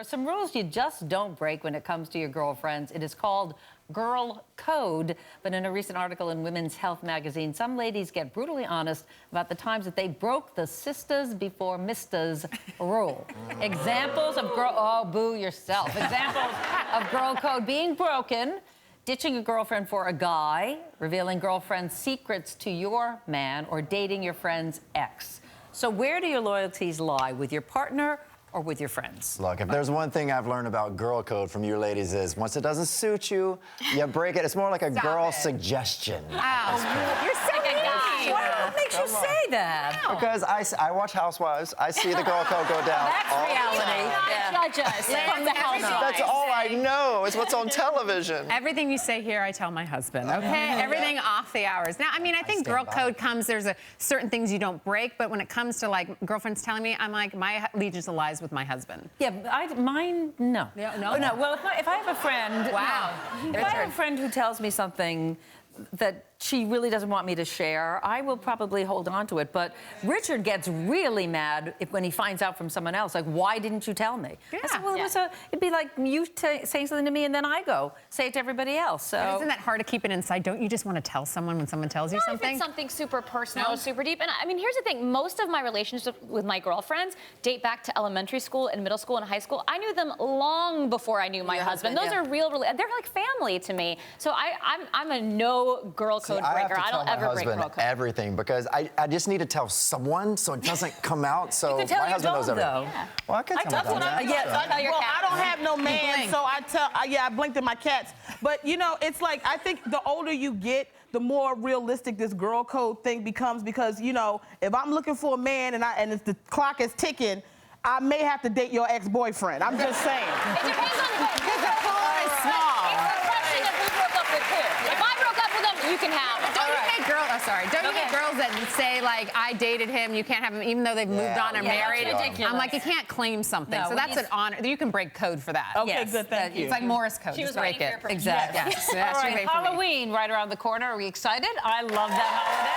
are some rules you just don't break when it comes to your girlfriends. It is called girl code. But in a recent article in Women's Health magazine, some ladies get brutally honest about the times that they broke the sisters before misters rule. Examples of oh, boo yourself. Examples of girl code being broken: ditching a girlfriend for a guy, revealing girlfriend's secrets to your man, or dating your friend's ex. So where do your loyalties lie, with your partner or with your friends? Look, if there's one thing I've learned about girl code from you ladies is once it doesn't suit you, you break it. It's more like a girl suggestion. Ow. You're so like a guy. What makes you say that? Because I watch Housewives. I see the girl code go down. That's reality. Judge us from the housewives. That's all I know is what's on television. Everything you say here, I tell my husband, okay? Everything off the hours. Now, I mean, I think girl code comes, there's certain things you don't break, but when it comes to, like, girlfriends telling me, I'm like, my allegiance lies with my husband. Yeah, mine, no. No? No, well, if I have a friend... Wow. No. If I have a friend who tells me something that she really doesn't want me to share, I will probably hold on to it. But Richard gets really mad when he finds out from someone else, like, why didn't you tell me? Yeah. I said, well, it'd be like you saying something to me and then I go say it to everybody else. So but isn't that hard to keep it inside? Don't you just want to tell someone when someone tells you something? If it's something super personal, super deep. And I mean, here's the thing. Most of my relationships with my girlfriends date back to elementary school and middle school and high school. I knew them long before I knew my husband. Those are real, they're like family to me. So I'm a no girl code breaker. I don't ever break girl code. Everything, because I just need to tell someone so it doesn't come out. So you my husband knows everything. Yeah. Well, I can tell That's what I I don't have no man, so I blinked at my cats. But you know, it's like, I think the older you get, the more realistic this girl code thing becomes, because you know, if I'm looking for a man and the clock is ticking, I may have to date your ex-boyfriend. I'm just saying. It depends on because the pool is small. It's a question of who broke up with who. If I broke up with him, you can have him. Don't you hate girls? Oh, sorry. Don't you hate girls that say, like, I dated him, you can't have him, even though they've moved on or married? That's ridiculous. I'm like, you can't claim something. No, so that's an honor. You can break code for that. Okay, good. Thank you. It's like Morris code. She was Just break waiting it. for your Exactly. Yes. All right, Halloween right around the corner. Are we excited? I love that holiday.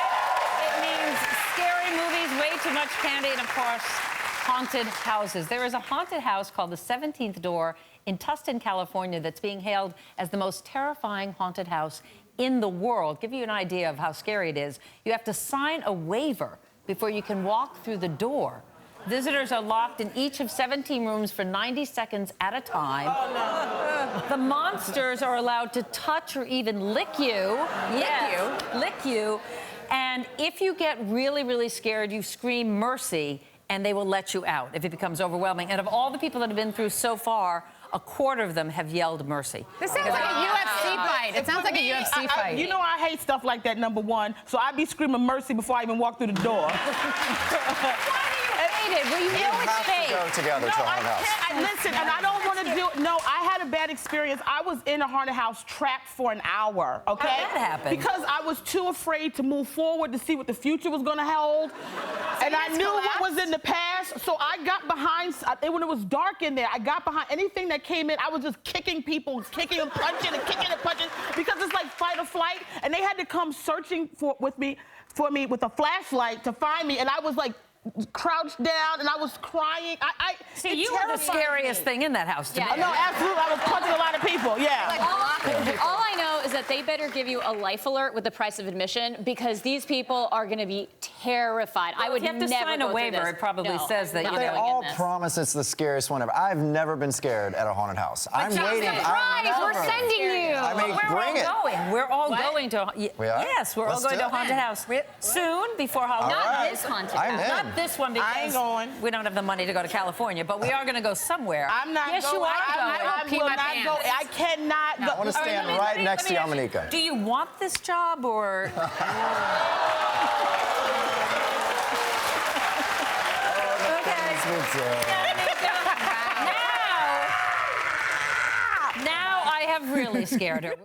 It means scary movies, way too much candy, and of course, haunted houses. There is a haunted house called the 17th Door in Tustin, California, that's being hailed as the most terrifying haunted house in the world. Give you an idea of how scary it is. You have to sign a waiver before you can walk through the door. Visitors are locked in each of 17 rooms for 90 seconds at a time. Oh, no. The monsters are allowed to touch or even lick you. Yes, lick you. And if you get really, really scared, you scream mercy, and they will let you out if it becomes overwhelming. And of all the people that have been through so far, a quarter of them have yelled mercy. This sounds like a UFC fight. It sounds like a UFC fight. You know, I hate stuff like that, number one. So I'd be screaming mercy before I even walk through the door. Well, you know it's fake. Go together to a haunted house. Listen, and I don't want to do. No, I had a bad experience. I was in a haunted house trapped for an hour. Okay. How did that happen? Because I was too afraid to move forward to see what the future was going to hold, and I knew what was in the past. So I got behind. When it was dark in there, I got behind anything that came in. I was just kicking people, kicking and punching and kicking and punching, because it's like fight or flight. And they had to come searching for me with a flashlight to find me, and I was like crouched down and I was crying. See, you were the scariest thing in that house to me. No, absolutely. I was punching a lot of people. Yeah. All I know is that they better give you a life alert with the price of admission, because these people are going to be terrified. Well, I would you have to never sign go a through waiver. this. It probably says that They all promise it's the scariest one ever. I've never been scared at a haunted house. I'm waiting. We're sending you. I mean, bring it. We're all going to. We are? Yes, we're all going to a haunted house soon, before Halloween. Not this haunted I'm house. in. Not this one, because I ain't going. we don't have the money to go to California, but we are going to go somewhere. I'm not yes, going. you are I going. will not go. I cannot go. I want to stand right next to Yamanika. Do you want this job, or? Now I have really scared her.